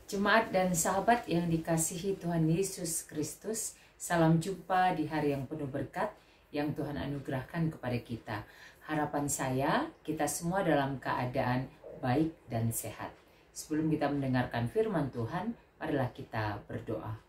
Jemaat dan sahabat yang dikasihi Tuhan Yesus Kristus, salam jumpa di hari yang penuh berkat yang Tuhan anugerahkan kepada kita. Harapan saya, kita semua dalam keadaan baik dan sehat. Sebelum kita mendengarkan firman Tuhan, marilah kita berdoa.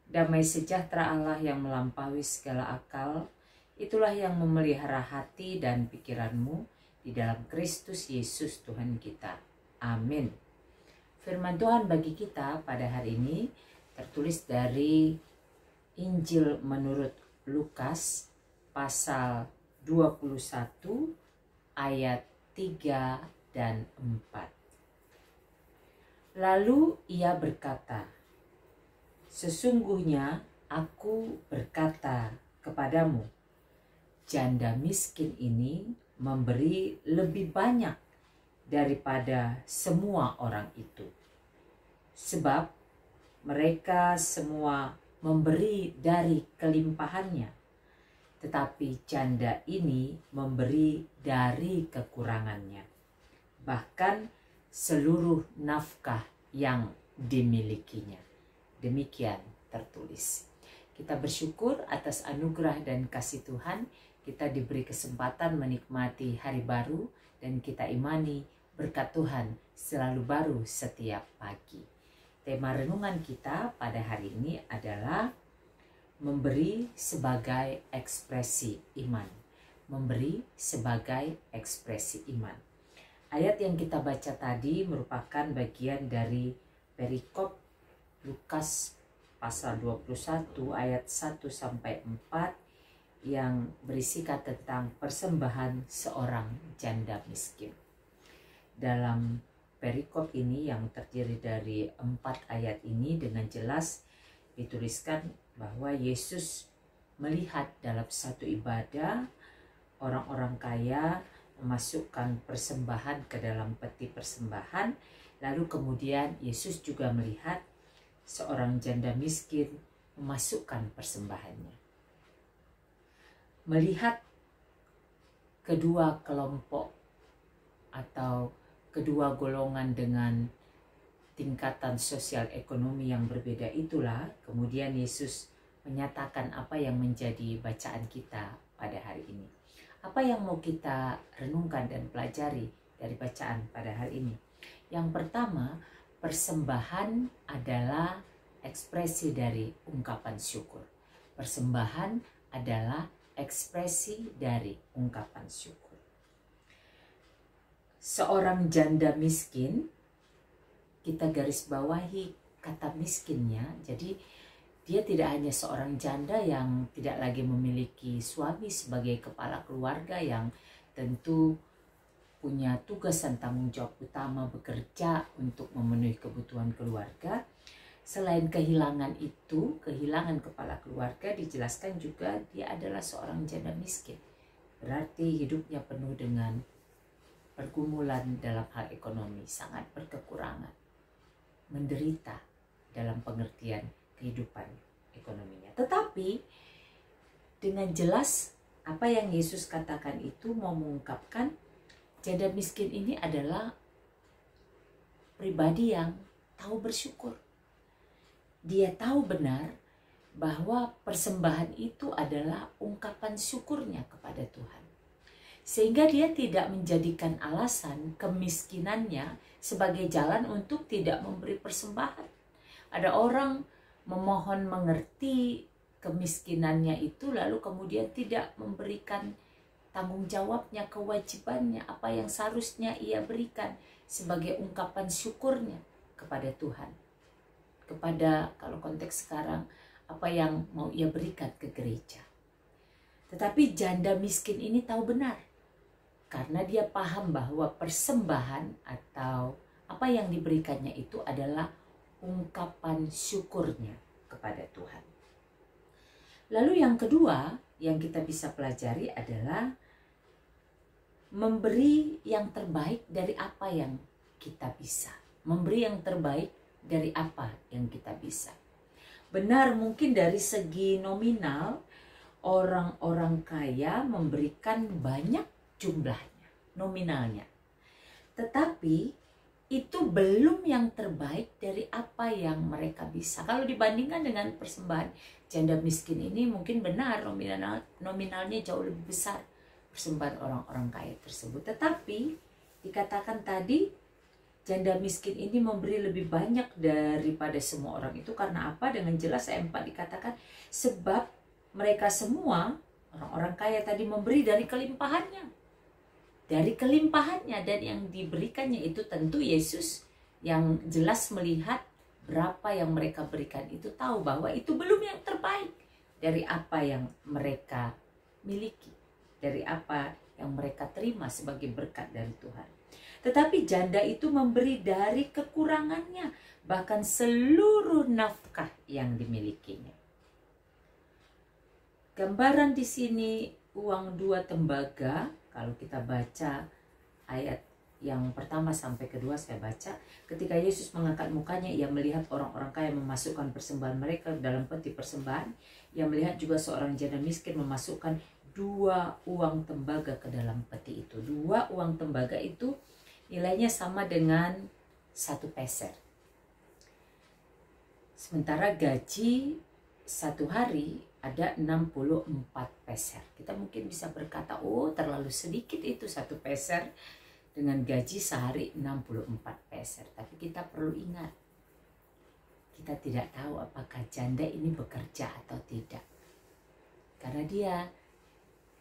Damai sejahtera Allah yang melampaui segala akal, itulah yang memelihara hati dan pikiranmu di dalam Kristus Yesus Tuhan kita. Amin. Firman Tuhan bagi kita pada hari ini tertulis dari Injil menurut Lukas pasal 21 ayat 3 dan 4. Lalu ia berkata, "Sesungguhnya aku berkata kepadamu, janda miskin ini memberi lebih banyak daripada semua orang itu. Sebab mereka semua memberi dari kelimpahannya, tetapi janda ini memberi dari kekurangannya, bahkan seluruh nafkah yang dimilikinya." Demikian tertulis. Kita bersyukur atas anugerah dan kasih Tuhan. Kita diberi kesempatan menikmati hari baru dan kita imani berkat Tuhan selalu baru setiap pagi. Tema renungan kita pada hari ini adalah memberi sebagai ekspresi iman. Memberi sebagai ekspresi iman. Ayat yang kita baca tadi merupakan bagian dari perikop Lukas pasal 21 ayat 1-4 yang berisikan tentang persembahan seorang janda miskin. Dalam perikop ini yang terdiri dari 4 ayat ini dengan jelas dituliskan bahwa Yesus melihat dalam satu ibadah orang-orang kaya memasukkan persembahan ke dalam peti persembahan, lalu kemudian Yesus juga melihat seorang janda miskin memasukkan persembahannya. Melihat kedua kelompok atau kedua golongan dengan tingkatan sosial ekonomi yang berbeda itulah kemudian Yesus menyatakan apa yang menjadi bacaan kita pada hari ini. Apa yang mau kita renungkan dan pelajari dari bacaan pada hari ini? Yang pertama, persembahan adalah ekspresi dari ungkapan syukur. Persembahan adalah ekspresi dari ungkapan syukur. Seorang janda miskin, kita garis bawahi kata miskinnya, jadi dia tidak hanya seorang janda yang tidak lagi memiliki suami sebagai kepala keluarga yang tentu punya tugas dan tanggung jawab utama bekerja untuk memenuhi kebutuhan keluarga. Selain kehilangan itu, kehilangan kepala keluarga, dijelaskan juga dia adalah seorang janda miskin. Berarti hidupnya penuh dengan pergumulan dalam hal ekonomi, sangat berkekurangan, menderita dalam pengertian kehidupan ekonominya. Tetapi dengan jelas apa yang Yesus katakan itu mau mengungkapkan janda miskin ini adalah pribadi yang tahu bersyukur. Dia tahu benar bahwa persembahan itu adalah ungkapan syukurnya kepada Tuhan. Sehingga dia tidak menjadikan alasan kemiskinannya sebagai jalan untuk tidak memberi persembahan. Ada orang memohon mengerti kemiskinannya itu lalu kemudian tidak memberikan tanggung jawabnya, kewajibannya, apa yang seharusnya ia berikan sebagai ungkapan syukurnya kepada Tuhan. Kepada, kalau konteks sekarang, apa yang mau ia berikan ke gereja. Tetapi janda miskin ini tahu benar. Karena dia paham bahwa persembahan atau apa yang diberikannya itu adalah ungkapan syukurnya kepada Tuhan. Lalu yang kedua yang kita bisa pelajari adalah memberi yang terbaik dari apa yang kita bisa. Memberi yang terbaik dari apa yang kita bisa. Benar, mungkin dari segi nominal orang-orang kaya memberikan banyak jumlahnya, nominalnya. Tetapi itu belum yang terbaik dari apa yang mereka bisa. Kalau dibandingkan dengan persembahan janda miskin ini, mungkin benar nominalnya jauh lebih besar persembahan orang-orang kaya tersebut. Tetapi dikatakan tadi janda miskin ini memberi lebih banyak daripada semua orang itu. Karena apa? Dengan jelas ayat 4 dikatakan sebab mereka semua orang-orang kaya tadi memberi dari kelimpahannya. Dari kelimpahannya, dan yang diberikannya itu tentu Yesus yang jelas melihat berapa yang mereka berikan itu, tahu bahwa itu belum yang terbaik dari apa yang mereka miliki, dari apa yang mereka terima sebagai berkat dari Tuhan. Tetapi janda itu memberi dari kekurangannya, bahkan seluruh nafkah yang dimilikinya. Gambaran di sini uang 2 tembaga. Kalau kita baca ayat yang pertama sampai kedua, saya baca, ketika Yesus mengangkat mukanya, ia melihat orang-orang kaya memasukkan persembahan mereka dalam peti persembahan. Ia melihat juga seorang janda miskin memasukkan 2 uang tembaga ke dalam peti itu. 2 uang tembaga itu nilainya sama dengan 1 peser. Sementara gaji 1 hari ada 64 peser. Kita mungkin bisa berkata, oh terlalu sedikit itu 1 peser dengan gaji sehari 64 peser. Tapi kita perlu ingat, kita tidak tahu apakah janda ini bekerja atau tidak. Karena dia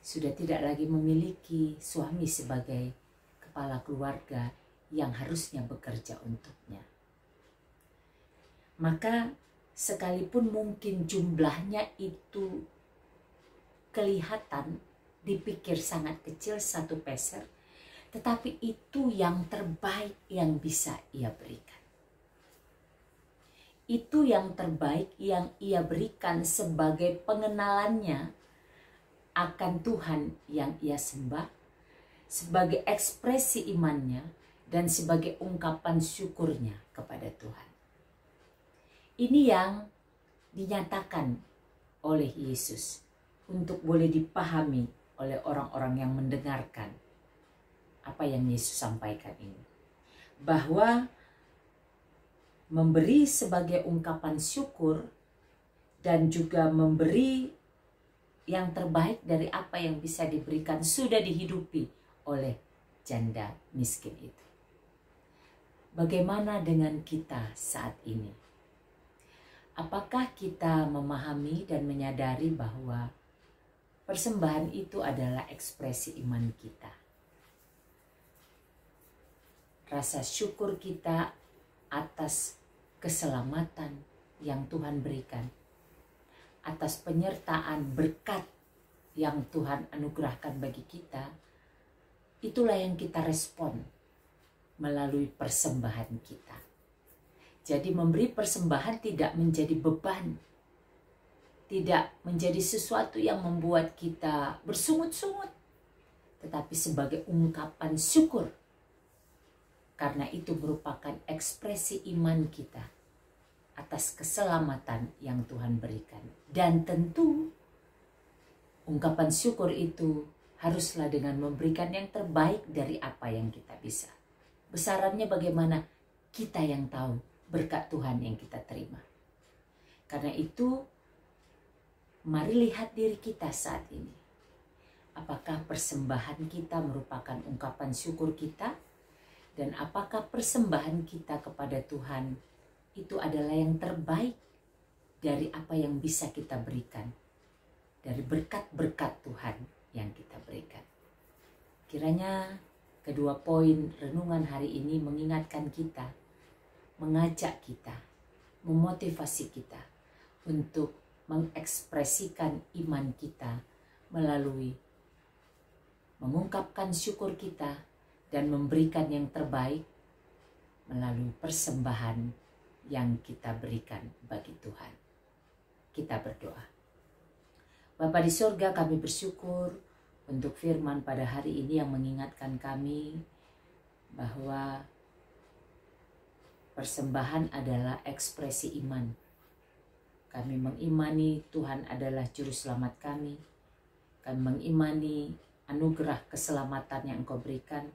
sudah tidak lagi memiliki suami sebagai kepala keluarga yang harusnya bekerja untuknya. Maka sekalipun mungkin jumlahnya itu kelihatan, dipikir sangat kecil 1 peser, tetapi itu yang terbaik yang bisa ia berikan. Itu yang terbaik yang ia berikan sebagai pengenalannya akan Tuhan yang ia sembah, sebagai ekspresi imannya, dan sebagai ungkapan syukurnya kepada Tuhan. Ini yang dinyatakan oleh Yesus untuk boleh dipahami oleh orang-orang yang mendengarkan apa yang Yesus sampaikan ini. Bahwa memberi sebagai ungkapan syukur dan juga memberi yang terbaik dari apa yang bisa diberikan sudah dihidupi oleh janda miskin itu. Bagaimana dengan kita saat ini? Apakah kita memahami dan menyadari bahwa persembahan itu adalah ekspresi iman kita? Rasa syukur kita atas keselamatan yang Tuhan berikan, atas penyertaan berkat yang Tuhan anugerahkan bagi kita, itulah yang kita respon melalui persembahan kita. Jadi memberi persembahan tidak menjadi beban, tidak menjadi sesuatu yang membuat kita bersungut-sungut, tetapi sebagai ungkapan syukur. Karena itu merupakan ekspresi iman kita atas keselamatan yang Tuhan berikan. Dan tentu ungkapan syukur itu haruslah dengan memberikan yang terbaik dari apa yang kita bisa. Besarannya bagaimana? Kita yang tahu berkat Tuhan yang kita terima. Karena itu, mari lihat diri kita saat ini. Apakah persembahan kita merupakan ungkapan syukur kita? Dan apakah persembahan kita kepada Tuhan itu adalah yang terbaik dari apa yang bisa kita berikan? Dari berkat-berkat Tuhan yang kita berikan. Kiranya kedua poin renungan hari ini mengingatkan kita, mengajak kita, memotivasi kita untuk mengekspresikan iman kita melalui mengungkapkan syukur kita dan memberikan yang terbaik melalui persembahan yang kita berikan bagi Tuhan. Kita berdoa. Bapa di surga, kami bersyukur untuk firman pada hari ini yang mengingatkan kami bahwa persembahan adalah ekspresi iman. Kami mengimani Tuhan adalah juru selamat kami. Kami mengimani anugerah keselamatan yang Engkau berikan.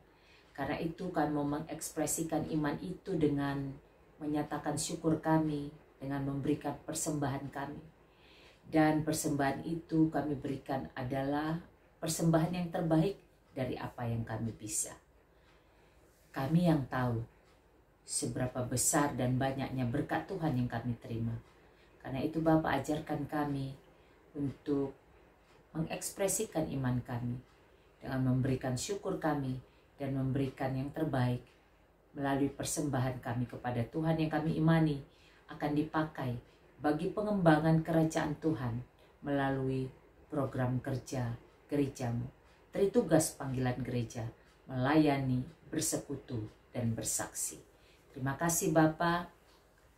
Karena itu kami mau mengekspresikan iman itu dengan menyatakan syukur kami, dengan memberikan persembahan kami. Dan persembahan itu kami berikan adalah persembahan yang terbaik dari apa yang kami bisa. Kami yang tahu seberapa besar dan banyaknya berkat Tuhan yang kami terima. Karena itu Bapak ajarkan kami untuk mengekspresikan iman kami dengan memberikan syukur kami dan memberikan yang terbaik melalui persembahan kami kepada Tuhan yang kami imani akan dipakai bagi pengembangan kerajaan Tuhan melalui program kerja gerejamu, tritugas panggilan gereja, melayani, bersekutu, dan bersaksi. Terima kasih Bapa,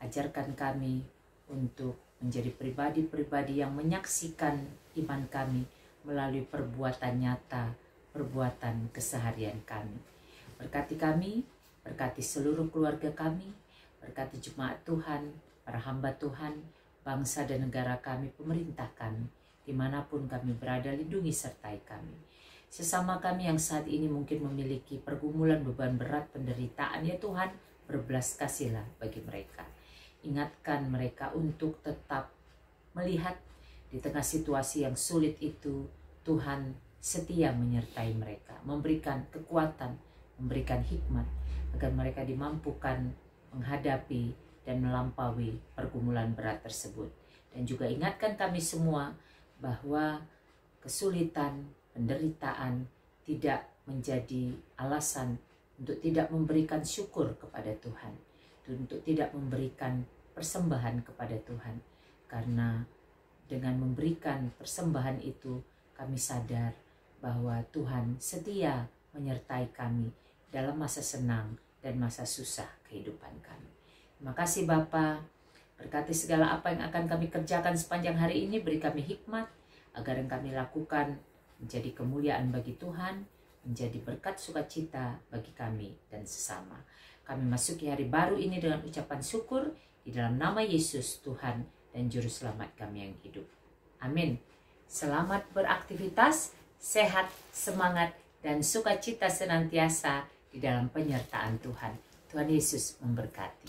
ajarkan kami untuk menjadi pribadi-pribadi yang menyaksikan iman kami melalui perbuatan nyata, perbuatan keseharian kami. Berkati kami, berkati seluruh keluarga kami, berkati jemaat Tuhan, para hamba Tuhan, bangsa dan negara kami, pemerintah kami, dimanapun kami berada, lindungi sertai kami. Sesama kami yang saat ini mungkin memiliki pergumulan beban berat penderitaan, ya Tuhan, berbelas kasihilah bagi mereka. Ingatkan mereka untuk tetap melihat di tengah situasi yang sulit itu, Tuhan setia menyertai mereka, memberikan kekuatan, memberikan hikmat, agar mereka dimampukan menghadapi dan melampaui pergumulan berat tersebut. Dan juga ingatkan kami semua bahwa kesulitan, penderitaan tidak menjadi alasan untuk tidak memberikan syukur kepada Tuhan, untuk tidak memberikan persembahan kepada Tuhan. Karena dengan memberikan persembahan itu, kami sadar bahwa Tuhan setia menyertai kami dalam masa senang dan masa susah kehidupan kami. Terima kasih Bapa, berkati segala apa yang akan kami kerjakan sepanjang hari ini, beri kami hikmat agar yang kami lakukan menjadi kemuliaan bagi Tuhan, menjadi berkat sukacita bagi kami dan sesama. Kami masuki hari baru ini dengan ucapan syukur di dalam nama Yesus Tuhan dan Juru Selamat kami yang hidup. Amin. Selamat beraktivitas, sehat, semangat, dan sukacita senantiasa di dalam penyertaan Tuhan. Tuhan Yesus memberkati.